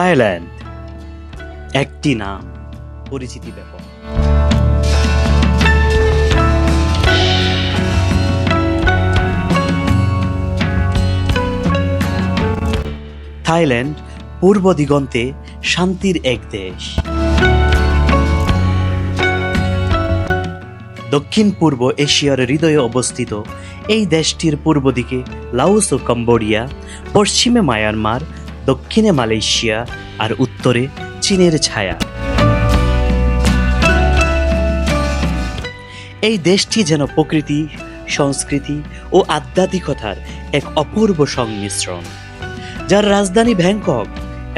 Thailand, একটি নাম, পরিচিতি ব্যাপক। থাইল্যান্ড পূর্ব দিগন্তে শান্তির এক দেশ। দক্ষিণ পূর্ব এশিয়ার হৃদয়ে অবস্থিত এই দেশটির পূর্ব দিকে লাওস ও কম্বোডিয়া, পশ্চিমে মায়ানমার, দক্ষিণে মালয়েশিয়া আর উত্তরে চীনের ছায়া। এই দেশটি যেন প্রকৃতি, সংস্কৃতি ও আধ্যাত্মিকতার এক অপূর্ব সংমিশ্রণ, যার রাজধানী ব্যাংকক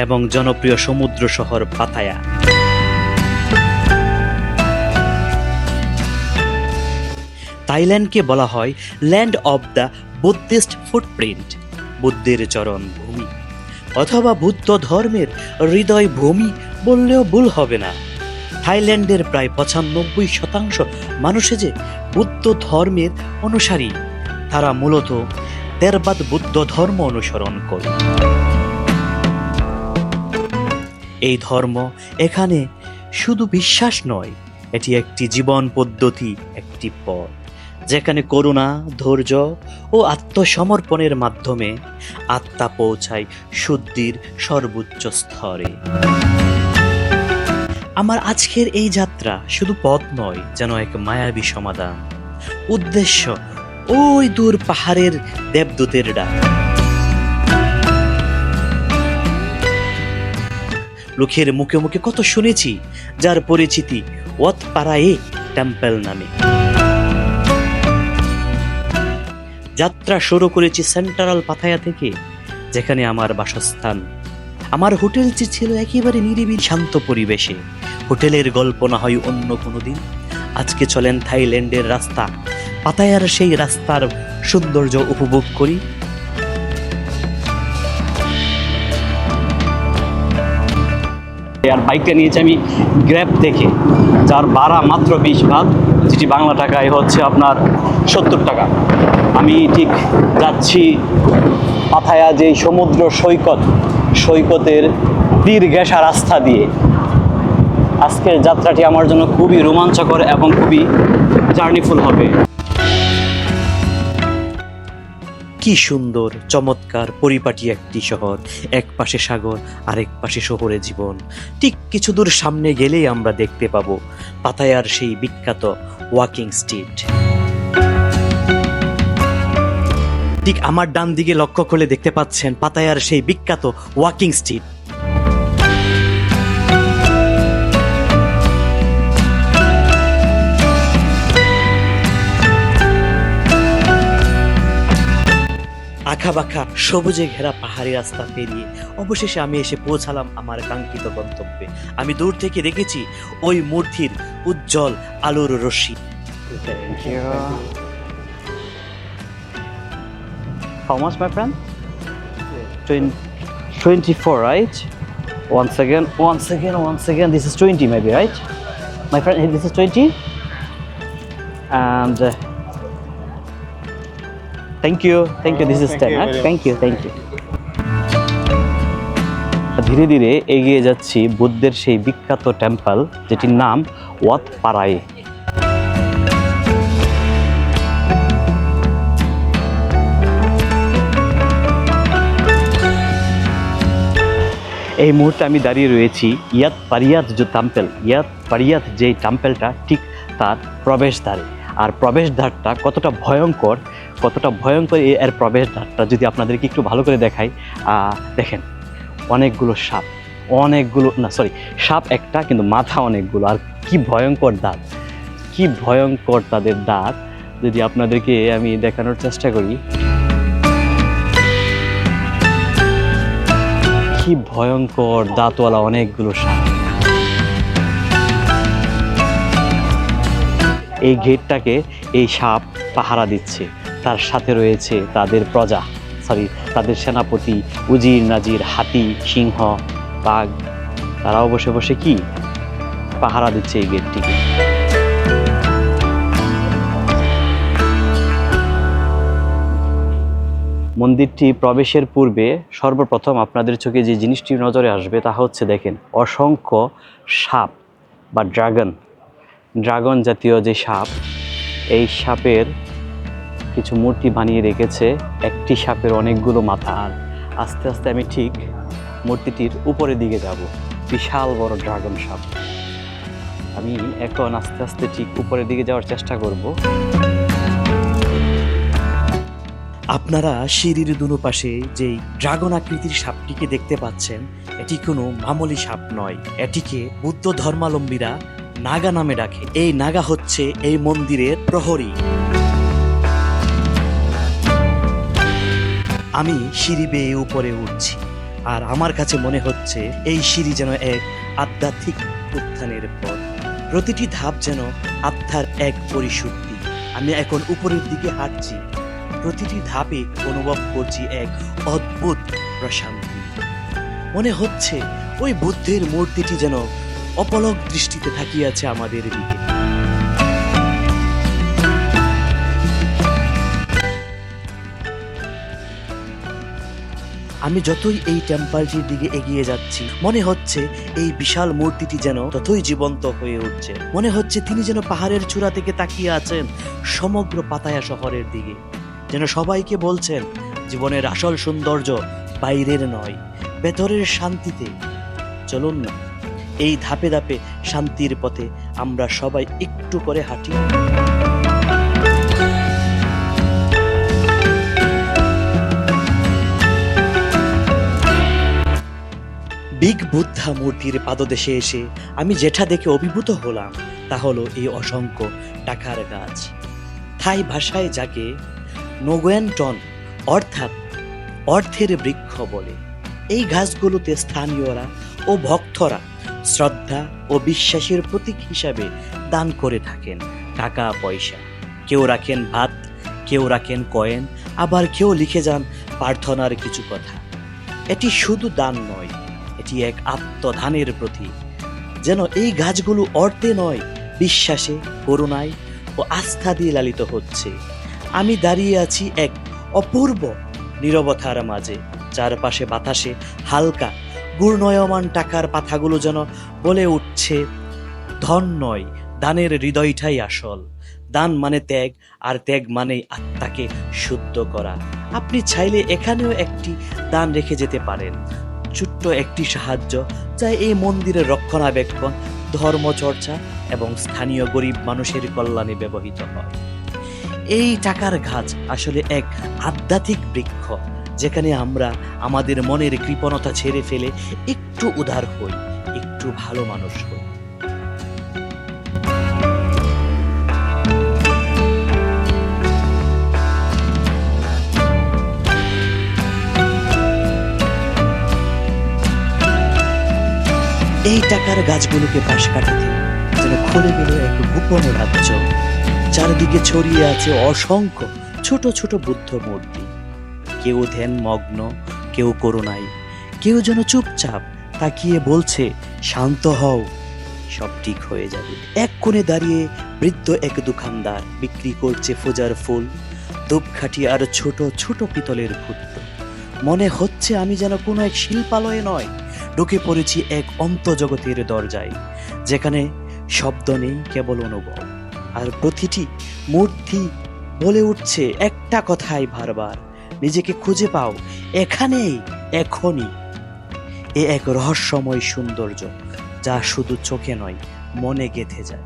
এবং জনপ্রিয় সমুদ্র শহর পাতায়া। থাইল্যান্ডকে বলা হয় land of the Buddhist footprint, বুদ্ধের চরণ ভূমি, অথবা বুদ্ধ ধর্মের হৃদয় ভূমি বললেও ভুল হবে না। থাইল্যান্ডের প্রায় ৯৫% মানুষে যে বুদ্ধ ধর্মের অনুসারী, তারা মূলত থেরবাদ বুদ্ধ ধর্ম অনুসরণ করে। এই ধর্ম এখানে শুধু বিশ্বাস নয়, এটি একটি জীবন পদ্ধতি, একটি পথ যেখানে করুণা, ধৈর্য ও আত্মসমর্পণের মাধ্যমে আত্মা পৌঁছায় শুদ্ধির সর্বোচ্চ স্তরে। আমার আজকের এই যাত্রা শুধু পথ নয়, যেন এক মায়াবী সমাধান। উদ্দেশ্য ওই দূর পাহাড়ের দেবদূতের ডাক। লোকের মুখে মুখে কত শুনেছি, যার পরিচিতি ওয়াত পারায়ে টেম্পল নামে। যাত্রা শুরু করেছি সেন্ট্রাল পাতায়া থেকে, যেখানে আমার বাসস্থান। আমার হোটেলটি ছিল একেবারে নিরিবিলি শান্ত পরিবেশে। হোটেলের গল্প না হয় অন্য কোনো দিন। আজকে চলেন থাইল্যান্ডের রাস্তা, পাতায়ার সেই রাস্তার সৌন্দর্য উপভোগ করি। আর বাইকটা নিয়েছি আমি গ্র্যাব থেকে, যার ভাড়া মাত্র 20 বাত, যেটি বাংলা টাকায় হচ্ছে আপনার 70 টাকা। আমি ঠিক যাচ্ছি পাতায়া, যেই সমুদ্র সৈকতের দীর্ঘেশা রাস্তা দিয়ে। আজকের যাত্রাটি আমার জন্য খুবই রোমাঞ্চকর এবং খুবই জার্নিফুল হবে। কি সুন্দর, চমৎকার, পরিপাটি একটি শহর। এক পাশে সাগর, আরেক পাশে শহরে জীবন। ঠিক কিছু দূর সামনে গেলেই আমরা দেখতে পাবো পাতায়ার সেই বিখ্যাত ওয়াকিং স্ট্রিট। ঠিক আমার ডান দিকে লক্ষ্য করলে দেখতে পাচ্ছেন পাতায়ার সেই বিখ্যাত ওয়াকিং স্ট্রিট। আঁকাবাঁকা সবুজে ঘেরা পাহাড়ি রাস্তা পেরিয়ে অবশেষে আমি এসে পৌঁছালাম আমার কাঙ্ক্ষিত গন্তব্যে। আমি দূর থেকে দেখেছি ওই মূর্তির উজ্জ্বল আলোর রশ্মি। How much, my friend? 24, right? Once again. This is 20, maybe, right? My friend, this is 20. And thank you. This is 10. Thank you. ধীরে ধীরে এগিয়ে যাচ্ছি বুদ্ধের সেই বিখ্যাত টেম্পল, যেটির নাম ওয়াত পারায়ে। এই মুহূর্তে আমি দাঁড়িয়ে রয়েছি ইয়াত পারিয়াত যে টেম্পল, ইয়াত পারিয়াত যে টেম্পলটা ঠিক তার প্রবেশদ্বারে। আর প্রবেশদ্বারটা কতটা ভয়ঙ্কর এর প্রবেশদ্বারটা যদি আপনাদেরকে একটু ভালো করে দেখাই। দেখেন, অনেকগুলো সাপ একটা, কিন্তু মাথা অনেকগুলো। আর কি ভয়ঙ্কর দাঁত, কি ভয়ঙ্কর তাদের দাঁত, যদি আপনাদেরকে আমি দেখানোর চেষ্টা করি। কি ভয়ঙ্কর দাঁতওয়ালা অনেকগুলো সাপ। এই গেটটাকে এই সাপ পাহারা দিচ্ছে। তার সাথে রয়েছে তাদের তাদের সেনাপতি, উজির, নাজির, হাতি, সিংহ, বাঘ। তারাও বসে বসে কি পাহারা দিচ্ছে এই গেটটিকে। মন্দিরটি প্রবেশের পূর্বে সর্বপ্রথম আপনাদের চোখে যে জিনিসটি নজরে আসবে তা হচ্ছে দেখেন অসংখ্য সাপ বা ড্রাগন জাতীয় যে সাপ, এই সাপের কিছু মূর্তি বানিয়ে রেখেছে। একটি সাপের অনেকগুলো মাথা। আর আস্তে আস্তে আমি ঠিক মূর্তিটির উপরের দিকে যাব। বিশাল বড় ড্রাগন সাপ। আমি এখন আস্তে আস্তে ঠিক উপরের দিকে যাওয়ার চেষ্টা করব। আপনারা সিঁড়ির দুনো পাশে যেই ড্রাগন আকৃতির সাপটিকে দেখতে পাচ্ছেন, এটি কোনো মামুলি সাপ নয়। এটিকে বুদ্ধ ধর্মাবলম্বীরা নাগা নামে ডাকে। এই নাগা হচ্ছে এই মন্দিরের প্রহরী। আমি সিঁড়ি বেয়ে উপরে উঠছি, আর আমার কাছে মনে হচ্ছে এই সিঁড়ি যেন এক আধ্যাত্মিক উত্থানের পথ। প্রতিটি ধাপ যেন আত্মার এক পরিশুদ্ধি। আমি এখন উপরের দিকে হাঁটছি, প্রতিটি ধাপে অনুভব করছি এক অদ্ভুত প্রশান্তি। মনে হচ্ছে ওই বুদ্ধের মূর্তিটি যেন অপলক দৃষ্টিতে তাকিয়ে আছে আমাদের দিকে। আমি যতই এই টেম্পলটির দিকে এগিয়ে যাচ্ছি, মনে হচ্ছে এই বিশাল মূর্তিটি যেন ততই জীবন্ত হয়ে উঠছে। মনে হচ্ছে তিনি যেন পাহাড়ের চূড়া থেকে তাকিয়ে আছেন সমগ্র পাতায়া শহরের দিকে, যেন সবাইকে বলছেন জীবনের আসল সৌন্দর্য বাইরের নয়, ভেতরের শান্তিতে। চলুন না, এই ধাপে ধাপে শান্তির পথে আমরা সবাই একটু করে হাঁটি। বিগ বুদ্ধা মূর্তির পাদদেশে এসে আমি যেটা দেখে অভিভূত হলাম তা হলো এই অসংখ্য টাকার গাছ। থাই ভাষায় যাকে নোগুয়েনটন অর্থাৎ অর্থের বৃক্ষ বলে। এই গাছগুলোতে স্থানীয়রা ও ভক্তরা শ্রদ্ধা ও বিশ্বাসের প্রতীক হিসাবে দান করে থাকেন টাকা পয়সা। কেউ রাখেন ভাত, কেউ রাখেন কয়েন, আবার কেউ লিখে যান প্রার্থনার কিছু কথা। এটি শুধু দান নয়, এটি এক আত্মদানের প্রতীক। যেন এই গাছগুলো অর্থে নয়, বিশ্বাসে, করুণায় ও আস্থা দিয়ে লালিত হচ্ছে। আমি দাঁড়িয়ে আছি এক অপূর্ব নীরবতার মাঝে। চারপাশে বাতাসে হালকা ঘূর্ণয়মান টাকার পাতাগুলো যেন বলে উঠছে, ধন নয়, দানের হৃদয়টাই আসল। দান মানে ত্যাগ, আর ত্যাগ মানেই আত্মাকে শুদ্ধ করা। আপনি চাইলে এখানেও একটি দান রেখে যেতে পারেন, ছোট্ট একটি সাহায্য, যা এই মন্দিরের রক্ষণাবেক্ষণ, ধর্মচর্চা এবং স্থানীয় গরিব মানুষের কল্যাণে ব্যবহৃত হয়। এই টাকার গাছ আসলে এক আধ্যাত্মিক বৃক্ষ, যেখানে আমরা আমাদের মনের কৃপণতা ছেড়ে ফেলে একটু উদার হই, একটু ভালো মানুষ হই। এই টাকার গাছগুলোকে পাশ কাটাতে যেন খুলে গেল এক গোপন রাজ্য। চারিদিকে ছড়িয়ে আছে অসংখ্য ছোট ছোট বুদ্ধ মূর্তি। কেউ ধ্যান মগ্ন, কেউ করুণায়, কেউ যেন চুপচাপ তাকিয়ে বলছে, শান্ত হও, সব ঠিক হয়ে যাবে। এক কোণে দাঁড়িয়ে বৃদ্ধ এক দোকানদার বিক্রি করছে পূজার ফুল, ধূপকাঠি আর ছোট ছোট পিতলের ক্ষুদ্র। মনে হচ্ছে আমি যেন কোনো এক শিল্পালয়ে নয়, ঢুকে পড়েছি এক অন্তর্জগতের দরজায়, যেখানে শব্দ নেই, কেবল অনুভব। আর প্রতিটি মূর্তি বলে উঠছে একটা কথাই বারবার, নিজেকে খুঁজে পাও এখানেই, এখনই। এ এক রহস্যময় সৌন্দর্য, যা শুধু চোখে নয়, মনে গেঁথে যায়।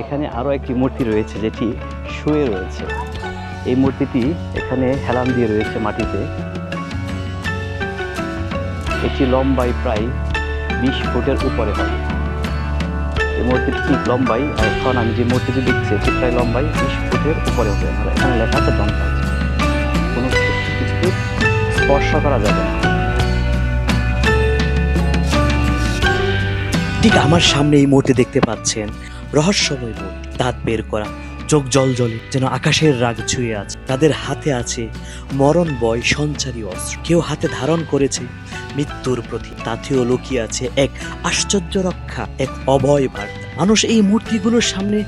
এখানে আরো একটি মূর্তি রয়েছে, যেটি শুয়ে রয়েছে। এই মূর্তিটি এখানে হেলান দিয়ে রয়েছে মাটিতে। এটি লম্বাই প্রায় 20 ফুটের উপরে হবে। এই মূর্তিটি ঠিক লম্বাই, আর এখন আমি যে মূর্তিটি দেখছি এটি প্রায় লম্বাই 20 ফুটের উপরে হবে। আর এখানে লেখা আছে যন্ত্র, কোনো কিছু স্পর্শ করা যাবে না। ঠিক আমার সামনে এই মূর্তি দেখতে পাচ্ছেন, রহস্যময় মূর্তি, দাঁত বের করা, চোখ জলজলে, যেন আকাশের রাগ ছুঁয়ে আছে। তাদের হাতে আছে মরণ বয় সঞ্চারী অস্ত্র, কেউ হাতে ধারণ করেছে মৃত্যুর প্রতীক। তাতেও লুকিয়ে আছে এক আশ্চর্য রক্ষা, এক অভয় বার্তা। মানুষ এই মূর্তিগুলোর সামনে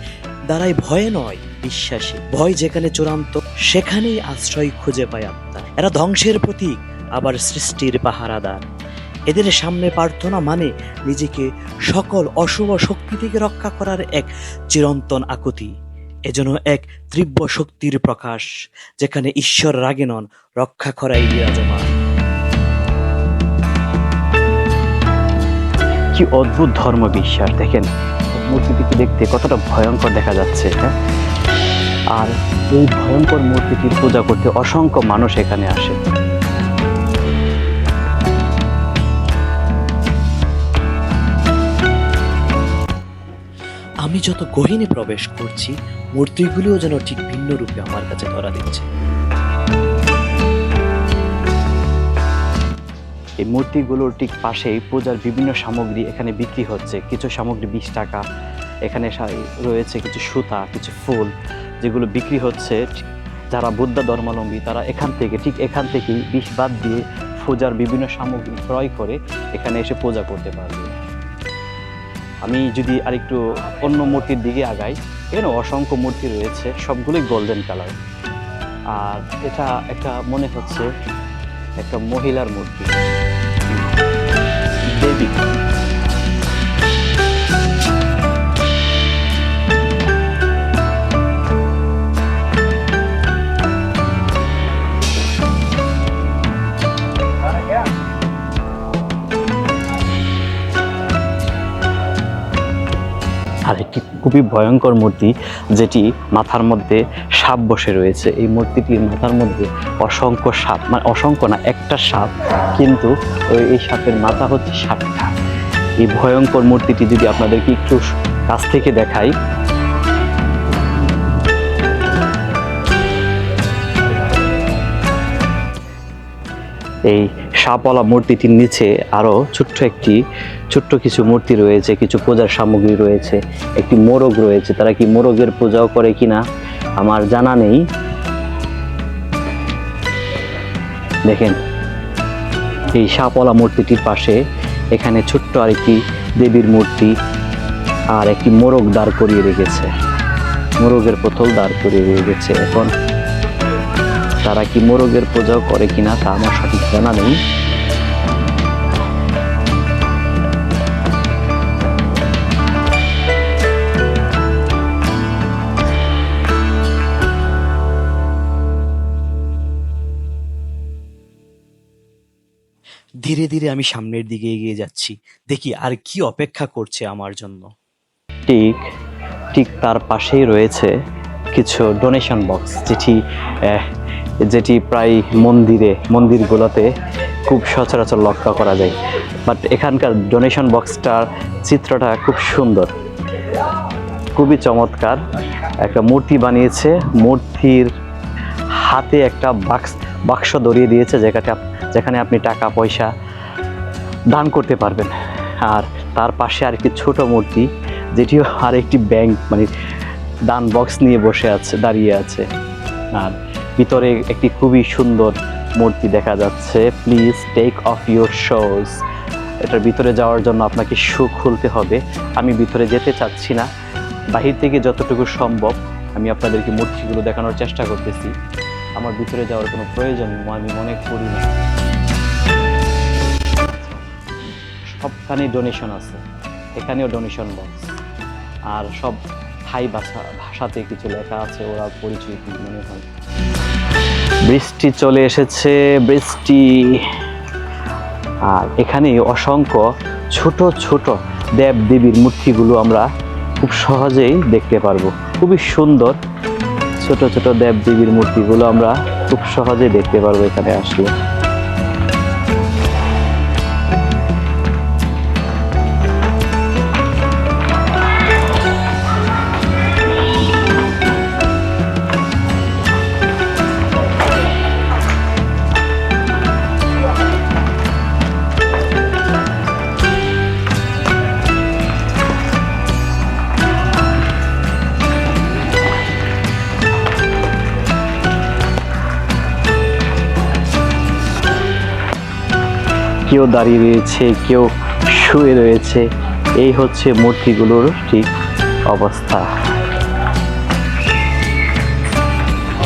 দাঁড়ায় ভয়ে নয়, বিশ্বাসে। ভয় যেখানে চূড়ান্ত, সেখানেই আশ্রয় খুঁজে পায় আত্মা। এরা ধ্বংসের প্রতীক, আবার সৃষ্টির পাহারাদার। এদের সামনে প্রার্থনা মানে নিজেকে সকল অশুভ শক্তি থেকে রক্ষা করার এক চিরন্তন আকুতি। এজন্য এক তীব্র শক্তির প্রকাশ, যেখানে ঈশ্বর রাগে নন, রক্ষা করাই বিরাজমান। কি অদ্ভুত ধর্ম বিশ্বাস! দেখেন মূর্তিটিকে দেখতে কতটা ভয়ঙ্কর দেখা যাচ্ছে, হ্যাঁ। আর এই ভয়ঙ্কর মূর্তিটির পূজা করতে অসংখ্য মানুষ এখানে আসে। আমি যত গহীনে প্রবেশ করছি, মূর্তিগুলিও যেন ঠিক ভিন্ন রূপে আমার কাছে ধরা দিচ্ছে। এই মূর্তিগুলোর ঠিক পাশেই পূজার বিভিন্ন সামগ্রী এখানে বিক্রি হচ্ছে। কিছু সামগ্রী 20 টাকা, এখানে রয়েছে কিছু সুতা, কিছু ফুল, যেগুলো বিক্রি হচ্ছে। যারা বুদ্ধ ধর্মাবলম্বী তারা এখান থেকেই 20 বাদ দিয়ে পূজার বিভিন্ন সামগ্রী ক্রয় করে এখানে এসে পূজা করতে পারবে। আমি যদি আরেকটু অন্য মূর্তির দিকে আগাই, এখানে অসংখ্য মূর্তি রয়েছে, সবগুলোই গোল্ডেন কালার। আর এটা একটা মনে হচ্ছে একটা মহিলার মূর্তি, দেবী। আর একটি খুবই ভয়ঙ্কর মূর্তি, যেটি মাথার মধ্যে সাপ বসে রয়েছে। এই মূর্তিটির মাথার মধ্যে অসংখ্য সাপ, মানে অসংখ্য না, একটা সাপ, কিন্তু এই সাপের মাথা হচ্ছে 7টা। এই ভয়ঙ্কর মূর্তিটি যদি আপনাদেরকে একটু কাছ থেকে দেখাই, এই সাপওয়ালা মূর্তিটির নিচে আরো ছোট্ট কিছু মূর্তি রয়েছে, কিছু পূজার সামগ্রী রয়েছে, একটি মোরগ রয়েছে। তারা কি মোরগের পূজাও করে কিনা আমার জানা নেই। দেখেন এই সাপওয়ালা মূর্তিটির পাশে এখানে ছোট্ট আরেকটি দেবীর মূর্তি আর একটি মোরগ দাঁড় করিয়ে রেখেছে, মোরগের পুতুল দাঁড় করিয়ে রেখেছে। এখন তারা কি মোরগের পূজাও করে কিনা তা আমার সঠিক জানা নেই। ধীরে ধীরে আমি সামনের দিকে এগিয়ে যাচ্ছি, দেখি আর কি অপেক্ষা করছে আমার জন্য। ঠিক তার পাশেই রয়েছে কিছু ডোনেশন বক্স, যেটি প্রায় মন্দিরগুলোতে খুব সচরাচর লক্ষ্য করা যায়। বাট এখানকার ডোনেশন বক্সটার চিত্রটা খুব সুন্দর, খুবই চমৎকার। একটা মূর্তি বানিয়েছে, মূর্তির হাতে একটা বাক্স ধরিয়ে দিয়েছে, যেখানে আপনি টাকা পয়সা দান করতে পারবেন। আর তার পাশে আরেকটি ছোট মূর্তি, যেটিও আরেকটি ব্যাংক, মানে দান বক্স নিয়ে দাঁড়িয়ে আছে। আর ভিতরে একটি খুবই সুন্দর মূর্তি দেখা যাচ্ছে। Please take off your shoes. এটার ভিতরে যাওয়ার জন্য আপনাকে শু খুলতে হবে। আমি ভিতরে যেতে চাচ্ছি না, বাহির থেকে যতটুকু সম্ভব আমি আপনাদেরকে মূর্তিগুলো দেখানোর চেষ্টা করতেছি। আমার ভিতরে যাওয়ার কোনো প্রয়োজন আমি মনে করি না। সবখানেই ডোনেশন আছে, এখানেও ডোনেশন বক্স, আর সব থাই ভাষাতে কিছু লেখা আছে, ওরা পরিচয় মনে হয়। বৃষ্টি চলে এসেছে, বৃষ্টি। আর এখানে অসংখ্য ছোট ছোট দেব দেবীর মূর্তিগুলো আমরা খুব সহজেই দেখতে পারবো। খুবই সুন্দর ছোট ছোট দেব দেবীর মূর্তিগুলো আমরা খুব সহজেই দেখতে পারবো এখানে আসলে। কেউ দাঁড়িয়ে রয়েছে, কেউ শুয়ে রয়েছে। এই হচ্ছে মূর্তিগুলোর ঠিক অবস্থা।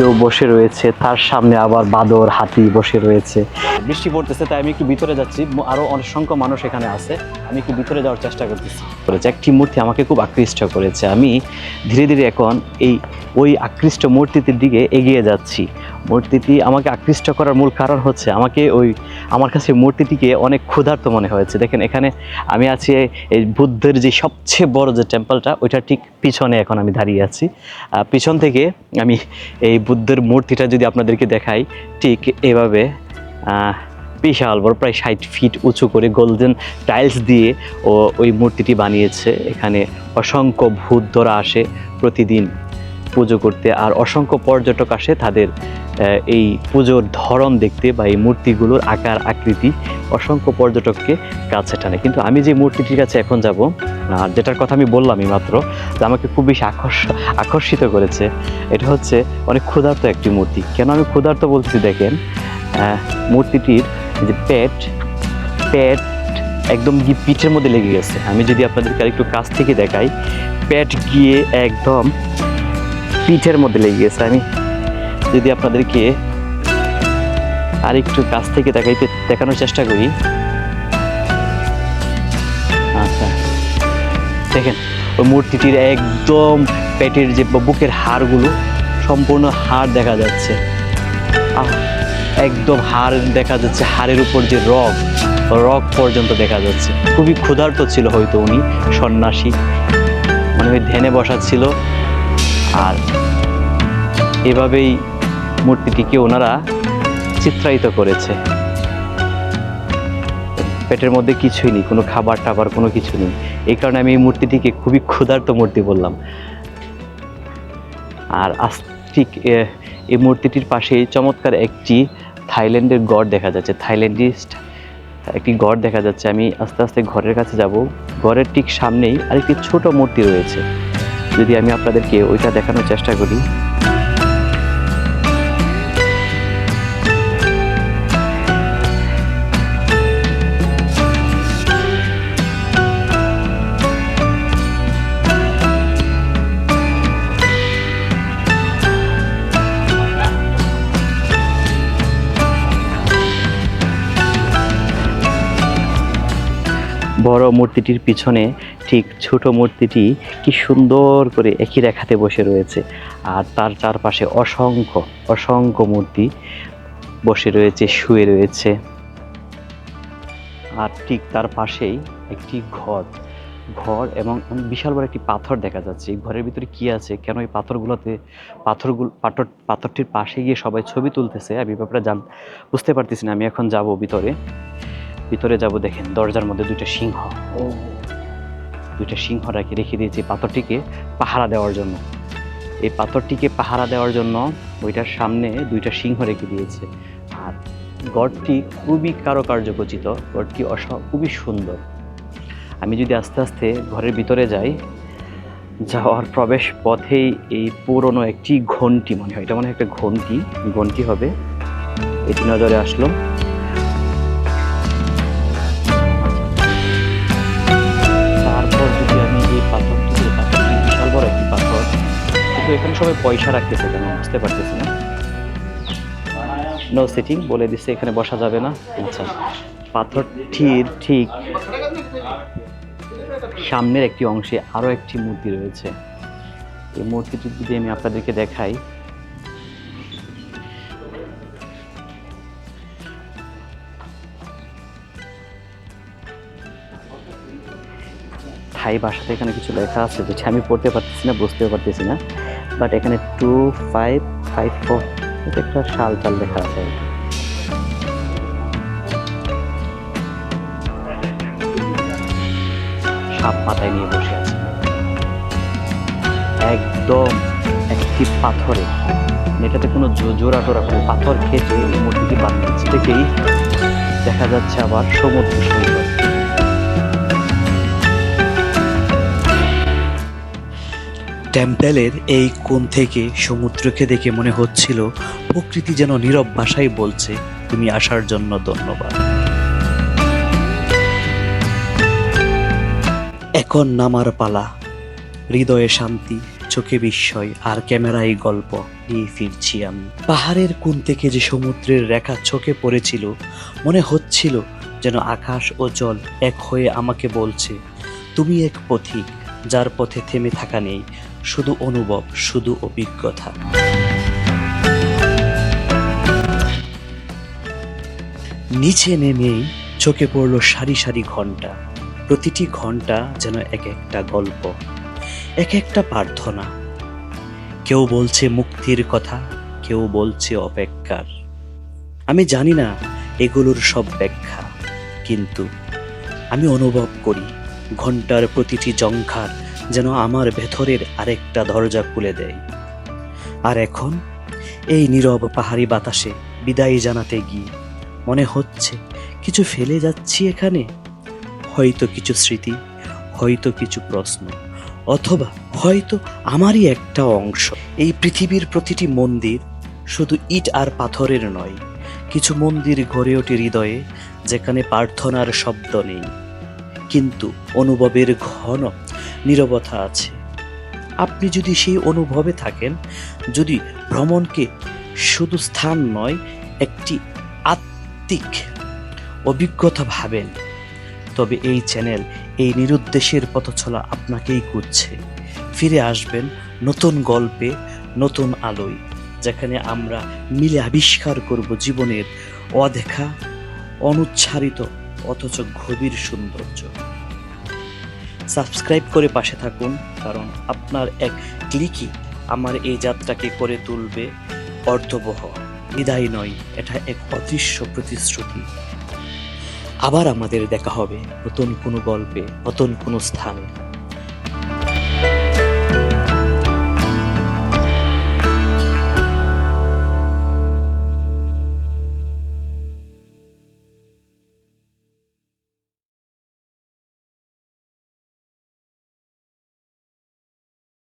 কেউ বসে রয়েছে, তার সামনে আবার বাদর হাতি বসে রয়েছে। বৃষ্টি পড়তেছে তাই আমি একটু ভিতরে যাচ্ছি, আরো অসংখ্য মানুষ এখানে আছে, আমি একটু ভিতরে যাওয়ার চেষ্টা করতেছি। একটি মূর্তি আমাকে খুব আকৃষ্ট করেছে, আমি ধীরে ধীরে এখন ওই আকৃষ্ট মূর্তিটির দিকে এগিয়ে যাচ্ছি। মূর্তিটি আমাকে আকৃষ্ট করার মূল কারণ হচ্ছে আমার কাছে মূর্তিটিকে অনেক ক্ষুধার্ত মনে হয়েছে। দেখেন এখানে আমি আছি এই বুদ্ধের যে সবচেয়ে বড় যে টেম্পলটা, ওইটা ঠিক পিছনে এখন আমি দাঁড়িয়ে আছি। পিছন থেকে আমি এই বুদ্ধের মূর্তিটা যদি আপনাদেরকে দেখাই, ঠিক এভাবে বিশাল বড়, প্রায় 60 ফিট উঁচু করে গোল্ডেন টাইলস দিয়ে ওই মূর্তিটি বানিয়েছে। এখানে অসংখ্য বুদ্ধরা আসে প্রতিদিন পুজো করতে, আর অসংখ্য পর্যটক আসে তাদের এই পুজোর ধরন দেখতে বা এই মূর্তিগুলোর আকার আকৃতি অসংখ্য পর্যটককে কাছে টানে। কিন্তু আমি যে মূর্তিটির কাছে এখন যাব, আর যেটার কথা আমি বললামই মাত্র, যে আমাকে খুব বেশি আকর্ষিত করেছে, এটা হচ্ছে অনেক ক্ষুধার্ত একটি মূর্তি। কেন আমি ক্ষুধার্ত বলতেছি দেখেন, মূর্তিটির যে পেট একদম গিয়ে পিঠের মধ্যে লেগে গেছে। আমি যদি আপনাদেরকে আরেকটু কাছ থেকে দেখাই, পেট গিয়ে একদম পিঠের মধ্যে লেগে গেছে। আমি যদি আপনাদেরকে আরেকটু কাছ থেকে দেখানোর চেষ্টা করি, আচ্ছা দেখেন ওই মূর্তিটির একদম পেটের যে বুকের হাড়গুলো, সম্পূর্ণ হাড় দেখা যাচ্ছে, একদম হাড় দেখা যাচ্ছে, হাড়ের উপর যে রগ পর্যন্ত দেখা যাচ্ছে। খুবই ক্ষুধার্ত ছিল হয়তো উনি, সন্ন্যাসী, মানে ওই ধ্যানে বসা ছিল। আর এভাবেই মূর্তিটিকে ওনারা চিত্রায়িত করেছে। পেটের মধ্যে কিছুই নেই, কোনো খাবার টাবার কোনো কিছু নেই। এই কারণে আমি এই মূর্তিটিকে খুবই ক্ষুধার্ত মূর্তি বললাম। আর ঠিক এই মূর্তিটির পাশে চমৎকার একটি থাইল্যান্ডের গড় দেখা যাচ্ছে, থাইল্যান্ডিস্ট একটি গড় দেখা যাচ্ছে। আমি আস্তে আস্তে ঘরের কাছে যাব। ঘরের ঠিক সামনেই আরেকটি ছোট মূর্তি রয়েছে, যদি আমি আপনাদেরকে ওইটা দেখানোর চেষ্টা করি। বড় মূর্তিটির পিছনে ঠিক ছোট মূর্তিটি কি সুন্দর করে একই রেখাতে বসে রয়েছে, আর তার চারপাশে অসংখ্য মূর্তি বসে রয়েছে, শুয়ে রয়েছে। আর ঠিক তার পাশেই একটি ঘর এবং বিশাল বড় একটি পাথর দেখা যাচ্ছে। এই ঘরের ভিতরে কি আছে, কেন এই পাথরটির পাশে গিয়ে সবাই ছবি তুলতেছে, আমি ব্যাপারে বুঝতে পারতেছি না। আমি এখন যাব ভিতরে যাব। দেখেন দরজার মধ্যে দুইটা সিংহ রেখে দিয়েছি পাথরটিকে পাহারা দেওয়ার জন্য। এই পাথরটিকে পাহারা দেওয়ার জন্য ওইটার সামনে দুইটা সিংহ রেখে দিয়েছে। আর গড়টি খুবই কারুকার্যখচিত, গড়টি খুবই সুন্দর। আমি যদি আস্তে আস্তে ঘরের ভিতরে যাওয়ার প্রবেশ পথেই এই পুরনো একটি ঘন্টি মনে হয়, এটা মনে হয় একটা ঘন্টি হবে, এটি নজরে আসলো। এখানে সবাই পয়সা রাখতেছে, কেন বুঝতে পারতেছি না। নো সিটিং বলে দিচ্ছে, এখানে বসা যাবে না। আচ্ছা, পাথরটির ঠিক সামনের একটি অংশে আরো একটি মূর্তি রয়েছে। এই মূর্তিটি যদি আমি আপনাদেরকে দেখাই, থাই ভাষাতে এখানে কিছু লেখা আছে, যেটা আমি পড়তে পারতেছি না, বুঝতেও পারতেছি না। বাট এখানে 2554 এটা একটা সাল লেখা আছে। সাপ মাথায় নিয়ে বসে আছে একদম একটি পাথরে, এটাতে কোনো জোড়া টোরা কোনো পাথর খেটে এই মূর্তিটি বানিয়েছে। দেখেই দেখা যাচ্ছে আবার সমুদ্র সৈকত। টেম্পেলের এই কোণ থেকে সমুদ্রকে দেখে মনে হচ্ছিল প্রকৃতি যেন নীরব ভাষায় বলছে, তুমি আসার জন্য ধন্যবাদ। এখন নামার পালা। হৃদয়ে শান্তি, চোখে বিস্ময় আর ক্যামেরায় গল্প নিয়ে ফিরছি আমি। পাহাড়ের কোণ থেকে যে সমুদ্রের রেখা চোখে পড়েছিল, মনে হচ্ছিল যেন আকাশ ও জল এক হয়ে আমাকে বলছে, তুমি এক পথিক যার পথে থেমে থাকা নেই, শুধু অনুভব, শুধু অভিজ্ঞতা। নিচে নেমেই চোখে পড়ল সারি সারি ঘন্টা। প্রতিটি ঘন্টা যেন এক একটা গল্প, এক একটা প্রার্থনা। কেউ বলছে মুক্তির কথা, কেউ বলছে অপেক্ষার। আমি জানি না এগুলোর সব ব্যাখ্যা, কিন্তু আমি অনুভব করি ঘন্টার প্রতিটি জংখার যেন আমার ভেতরের আরেকটা দরজা খুলে দেয়। আর এখন এই নীরব পাহাড়ি বাতাসে বিদায় জানাতে গিয়ে মনে হচ্ছে কিছু ফেলে যাচ্ছি এখানে, হয়তো কিছু স্মৃতি, হয়তো কিছু প্রশ্ন, অথবা হয়তো আমারই একটা অংশ। এই পৃথিবীর প্রতিটি মন্দির শুধু ইট আর পাথরের নয়, কিছু মন্দির গড়ে ওঠে হৃদয়ে, যেখানে প্রার্থনার শব্দ নেই, কিন্তু অনুভবের ঘন নীরবতা আছে। আপনি যদি সেই অনুভবে থাকেন, যদি ভ্রমণকে শুধু স্থান নয়, একটি আত্মিক অভিজ্ঞতা ভাবেন, তবে এই চ্যানেল, এই নিরুদ্দেশের পথচলা আপনাকেই খুঁজছে। ফিরে আসবেন নতুন গল্পে, নতুন আলোয়, যেখানে আমরা মিলে আবিষ্কার করব জীবনের অদেখা, অনুচ্চারিত অথচ গভীর সৌন্দর্য। সাবস্ক্রাইব করে পাশে থাকুন, কারণ আপনার এক ক্লিকই আমার এই যাত্রাকে করে তুলবে অর্থবহ। বিদায় নয়, এটা এক অদৃশ্য প্রতিশ্রুতি। আবার আমাদের দেখা হবে নতুন কোনো গল্পে, নতুন কোনো স্থানে।